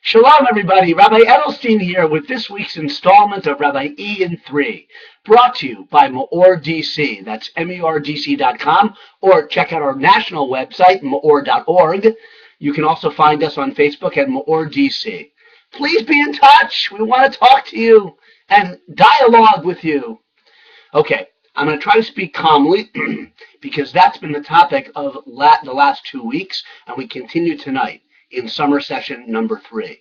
Shalom, everybody. Rabbi Edelstein here with this week's installment of Rabbi E in 3, brought to you by MEOR DC. That's MEORDC.com, or check out our national website, MEOR.org. You can also find us on Facebook at MEOR DC. Please be in touch. We want to talk to you and dialogue with you. Okay, I'm going to try to speak calmly because that's been the topic of the last 2 weeks, and we continue tonight in summer session number 3.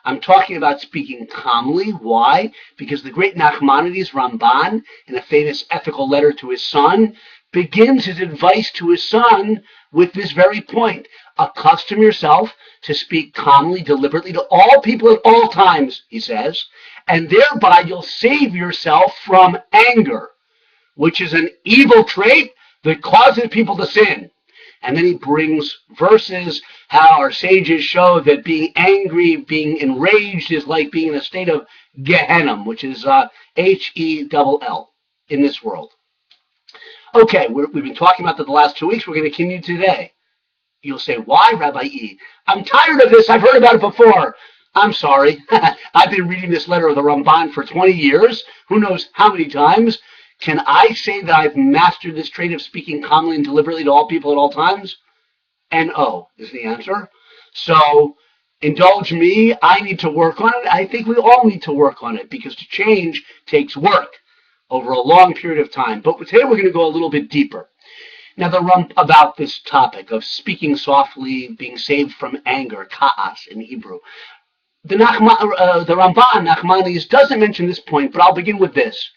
I'm talking about speaking calmly. Why? Because the great Nachmanides Ramban, in a famous ethical letter to his son, begins his advice to his son with this very point. Accustom yourself to speak calmly, deliberately to all people at all times, he says, and thereby you'll save yourself from anger, which is an evil trait that causes people to sin. And then he brings verses, how our sages show that being angry, being enraged is like being in a state of Gehenna, which is Hell in this world. Okay, we've been talking about that the last 2 weeks. We're going to continue today. You'll say, why, Rabbi E? I'm tired of this. I've heard about it before. I'm sorry. I've been reading this letter of the Ramban for 20 years. Who knows how many times? Can I say that I've mastered this trait of speaking calmly and deliberately to all people at all times? No is the answer. So indulge me. I need to work on it. I think we all need to work on it because to change takes work over a long period of time. But today we're going to go a little bit deeper. Now, about this topic of speaking softly, being saved from anger, ka'as in Hebrew. The Ramban, Nachmanides, doesn't mention this point, but I'll begin with this.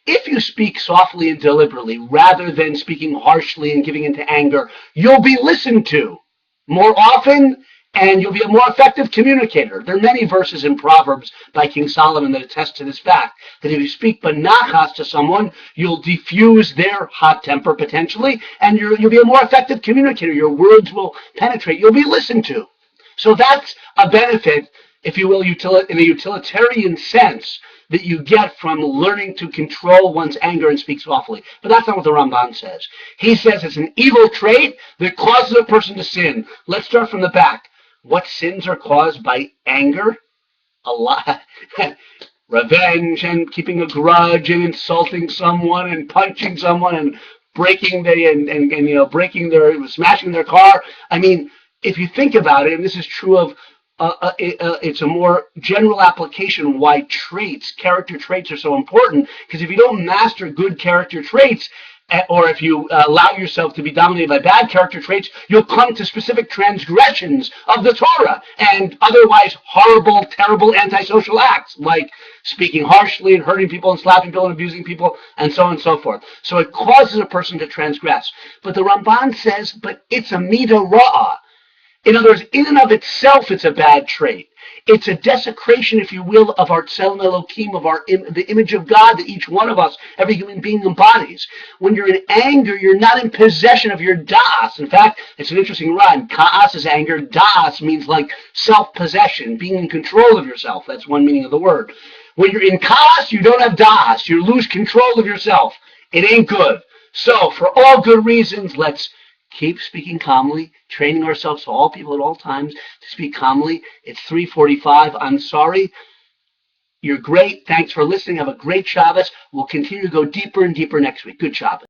If you speak softly and deliberately, rather than speaking harshly and giving into anger, you'll be listened to more often, and you'll be a more effective communicator. There are many verses in Proverbs by King Solomon that attest to this fact, that if you speak banachas to someone, you'll diffuse their hot temper potentially, and you'll be a more effective communicator. Your words will penetrate. You'll be listened to. So that's a benefit, if you will, in a utilitarian sense, that you get from learning to control one's anger and speak softly. But that's not what the Ramban says. He says it's an evil trait that causes a person to sin. Let's start from the back. What sins are caused by anger? A lot. Revenge and keeping a grudge and insulting someone and punching someone and smashing their car. I mean, if you think about it, and this is true of it's a more general application why character traits are so important, because if you don't master good character traits, or if you allow yourself to be dominated by bad character traits, you'll come to specific transgressions of the Torah and otherwise horrible, terrible antisocial acts, like speaking harshly and hurting people and slapping people and abusing people and so on and so forth. So it causes a person to transgress. But the Ramban says, but it's a midah ra'ah. In other words, in and of itself, it's a bad trait. It's a desecration, if you will, of our tselem Elokim, of the image of God that each one of us, every human being, embodies. When you're in anger, you're not in possession of your das. In fact, it's an interesting rhyme. Ka'as is anger. Das means like self-possession, being in control of yourself. That's one meaning of the word. When you're in ka'as, you don't have das. You lose control of yourself. It ain't good. So, for all good reasons, let's keep speaking calmly, training ourselves, to all people at all times, to speak calmly. It's 3:45. I'm sorry. You're great. Thanks for listening. Have a great Shabbos. We'll continue to go deeper and deeper next week. Good Shabbos.